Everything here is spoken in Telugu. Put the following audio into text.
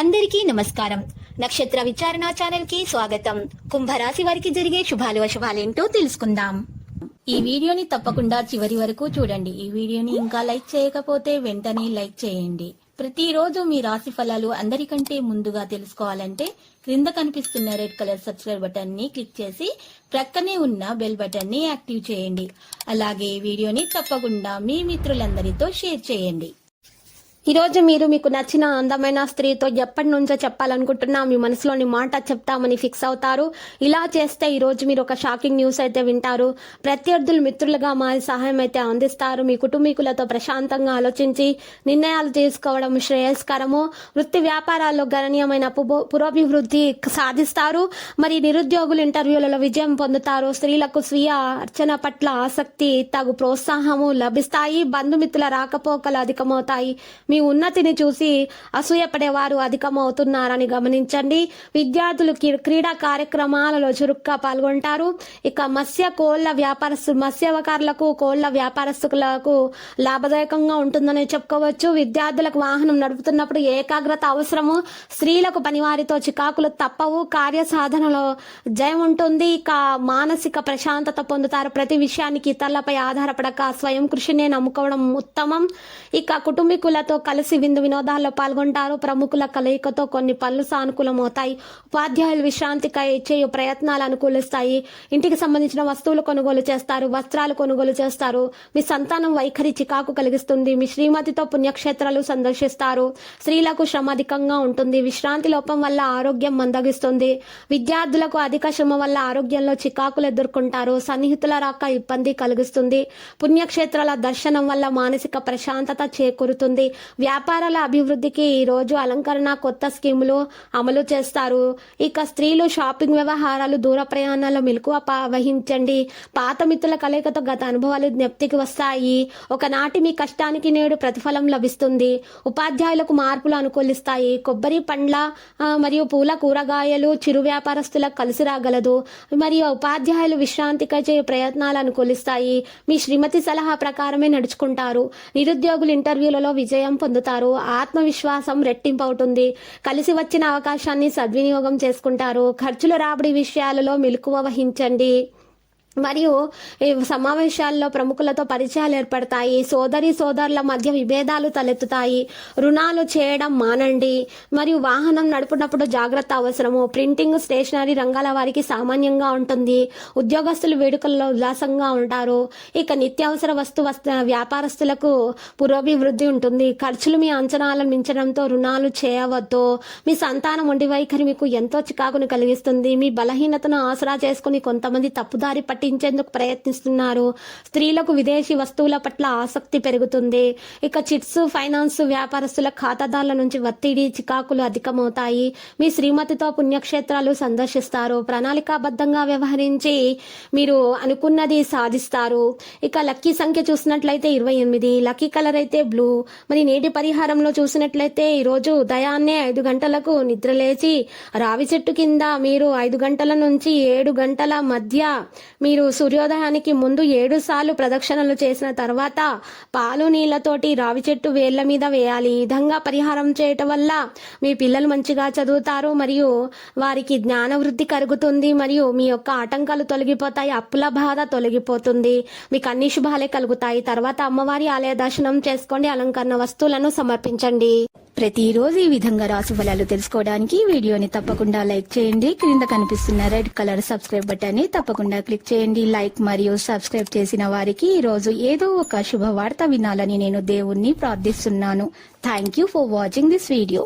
అందరికీ నమస్కారం. నక్షత్ర విచారణ ఛానల్ కి స్వాగతం. కుంభరాశి వారికి జరిగే శుభాలు అశుభాలేంటో తెలుసుకుందాం. ఈ వీడియోని తప్పకుండా చివరి వరకు చూడండి. ఈ వీడియోని ఇంకా లైక్ చేయకపోతే వెంటనే లైక్ చేయండి. ప్రతిరోజు మీ రాశి ఫలాలు అందరికంటే ముందుగా తెలుసుకోవాలంటే క్రింద కనిపిస్తున్న రెడ్ కలర్ సబ్స్క్రైబ్ బటన్ ని క్లిక్ చేసి ప్రక్కనే ఉన్న బెల్ బటన్ ని యాక్టివ్ చేయండి. అలాగే ఈ వీడియోని తప్పకుండా మీ మిత్రులందరితో షేర్ చేయండి. ఈరోజు మీరు మీకు నచ్చిన అందమైన స్త్రీతో ఎప్పటి నుంచో చెప్పాలనుకుంటున్నా మీ మనసులోని మాట చెప్తామని ఫిక్స్ అవుతారు. ఇలా చేస్తే ఈరోజు మీరు ఒక షాకింగ్ న్యూస్ అయితే వింటారు. ప్రత్యర్థులు మిత్రులుగా మారి సహాయం అయితే అందిస్తారు. మీ కుటుంబీకులతో ప్రశాంతంగా ఆలోచించి నిర్ణయాలు తీసుకోవడం శ్రేయస్కరము. వృత్తి వ్యాపారాల్లో గణనీయమైన పురోభివృద్ధి సాధిస్తారు. మరి నిరుద్యోగులు ఇంటర్వ్యూలలో విజయం పొందుతారు. స్త్రీలకు స్వీయ అర్చన పట్ల ఆసక్తి, తగు ప్రోత్సాహము లభిస్తాయి. బంధుమిత్రుల రాకపోకలు అధికమవుతాయి. మీ ఉన్నతిని చూసి అసూయపడేవారు అధికమవుతున్నారని గమనించండి. విద్యార్థులు క్రీడా కార్యక్రమాలలో చురుగ్గా పాల్గొంటారు. ఇక మత్స్యకారులకు కోళ్ల వ్యాపారస్తులకు లాభదాయకంగా ఉంటుందని చెప్పుకోవచ్చు. విద్యార్థులకు వాహనం నడుపుతున్నప్పుడు ఏకాగ్రత అవసరము. స్త్రీలకు పనివారితో చికాకులు తప్పవు. కార్యసాధనలో జయం ఉంటుంది. ఇక మానసిక ప్రశాంతత పొందుతారు. ప్రతి విషయానికి ఇతరులపై ఆధారపడక స్వయం కృషినే నమ్ముకోవడం ఉత్తమం. ఇక కుటుంబీకులతో కలిసి విందు వినోదాల్లో పాల్గొంటారు. ప్రముఖుల కలయికతో కొన్ని పనులు సానుకూలమవుతాయి. ఉపాధ్యాయులు విశ్రాంతికై చేయు ప్రయత్నాలు అనుకూలిస్తాయి. ఇంటికి సంబంధించిన వస్తువులు కొనుగోలు చేస్తారు. వస్త్రాలు కొనుగోలు చేస్తారు. మీ సంతానం వైఖరి చికాకు కలిగిస్తుంది. మీ శ్రీమతితో పుణ్యక్షేత్రాలు సందర్శిస్తారు. స్త్రీలకు శ్రమ అధికంగా ఉంటుంది. విశ్రాంతి లోపం వల్ల ఆరోగ్యం మందగిస్తుంది. విద్యార్థులకు అధిక శ్రమ వల్ల ఆరోగ్యంలో చికాకులు ఎదుర్కొంటారు. సన్నిహితుల రాక ఇబ్బంది కలిగిస్తుంది. పుణ్యక్షేత్రాల దర్శనం వల్ల మానసిక ప్రశాంతత చేకూరుతుంది. వ్యాపారాల అభివృద్ధికి ఈ రోజు అలంకరణ కొత్త స్కీములు అమలు చేస్తారు. ఇక స్త్రీలు షాపింగ్ వ్యవహారాలు, దూర ప్రయాణాల్లో మెలకువ వహించండి. పాత మిత్రుల కలయికతో గత అనుభవాలు జ్ఞప్తికి వస్తాయి. ఒకనాటి మీ కష్టానికి నేడు ప్రతిఫలం లభిస్తుంది. ఉపాధ్యాయులకు మార్పులు అనుకూలిస్తాయి. కొబ్బరి పండ్ల మరియు పూల కూరగాయలు చిరు వ్యాపారస్తులకు కలిసి రాగలదు. మరియు ఉపాధ్యాయులు విశ్రాంతికై చేయు ప్రయత్నాలు అనుకూలిస్తాయి. మీ శ్రీమతి సలహా ప్రకారమే నడుచుకుంటారు. నిరుద్యోగులు ఇంటర్వ్యూలలో విజయం పొందుతారు. ఆత్మవిశ్వాసం రెట్టింపు అవుతుంది. కలిసి వచ్చిన అవకాశాన్ని సద్వినియోగం చేసుకుంటారు. ఖర్చుల రాబడి విషయాలలో మెలకువ వహించండి. మరియు ఈ సమావేశాల్లో ప్రముఖులతో పరిచయాలు ఏర్పడతాయి. సోదరుల మధ్య విభేదాలు తలెత్తుతాయి. రుణాలు చేయడం మానండి. మరియు వాహనం నడుపునప్పుడు జాగ్రత్త అవసరము. ప్రింటింగ్, స్టేషనరీ రంగాల వారికి సామాన్యంగా ఉంటుంది. ఉద్యోగస్తులు వేడుకల్లో ఉల్లాసంగా ఉంటారు. ఇక నిత్యావసర వ్యాపారస్తులకు పురోభివృద్ధి ఉంటుంది. ఖర్చులు మీ అంచనాలను మించడంతో రుణాలు చేయవద్దు. మీ సంతానం ఒంటి వైఖరి మీకు ఎంతో చికాకును కలిగిస్తుంది. మీ బలహీనతను ఆసరా చేసుకుని కొంతమంది తప్పుదారి పట్టించేందుకు ప్రయత్నిస్తున్నారు. స్త్రీలకు విదేశీ వస్తువుల పట్ల ఆసక్తి పెరుగుతుంది. ఇక చిట్స్, ఫైనాన్స్ వ్యాపారస్తుల ఖాతాదారుల నుంచి ఒత్తిడి, చికాకులు అధికమవుతాయి. మీ శ్రీమతితో పుణ్యక్షేత్రాలు సందర్శిస్తారు. ప్రణాళికాబద్ధంగా వ్యవహరించి మీరు అనుకున్నది సాధిస్తారు. ఇక లక్కీ సంఖ్య చూసినట్లయితే 28. లక్కీ కలర్ అయితే బ్లూ. మరి నేటి పరిహారంలో చూసినట్లయితే ఈరోజు ఉదయాన్నే 5 గంటలకు నిద్రలేచి రావి చెట్టు కింద మీరు 5 గంటల నుంచి 7 గంటల మధ్య మీరు సూర్యోదయానికి ముందు 7 సార్లు ప్రదక్షిణలు చేసిన తర్వాత పాలు నీళ్లతోటి రావి చెట్టు వేళ్ల మీద వేయాలి. ఈ విధంగా పరిహారం చేయటం వల్ల మీ పిల్లలు మంచిగా చదువుతారు. మరియు వారికి జ్ఞాన వృద్ధి కలుగుతుంది. మరియు మీ యొక్క ఆటంకాలు తొలగిపోతాయి. అప్పుల బాధ తొలగిపోతుంది. మీకు అన్ని శుభాలే కలుగుతాయి. తర్వాత అమ్మవారి ఆలయ దర్శనం చేసుకోండి. అలంకరణ వస్తువులను సమర్పించండి. ప్రతిరోజు ఈ విధంగా రాశి ఫలాలు తెలుసుకోవడానికి వీడియోని తప్పకుండా లైక్ చేయండి. క్రింద కనిపిస్తున్న రెడ్ కలర్ సబ్స్క్రైబ్ బటన్ ని తప్పకుండా క్లిక్ చేయండి. లైక్ మరియు సబ్స్క్రైబ్ చేసిన వారికి ఈ రోజు ఏదో ఒక శుభవార్త వినాలని నేను దేవుణ్ణి ప్రార్థిస్తున్నాను. Thank you for watching this video.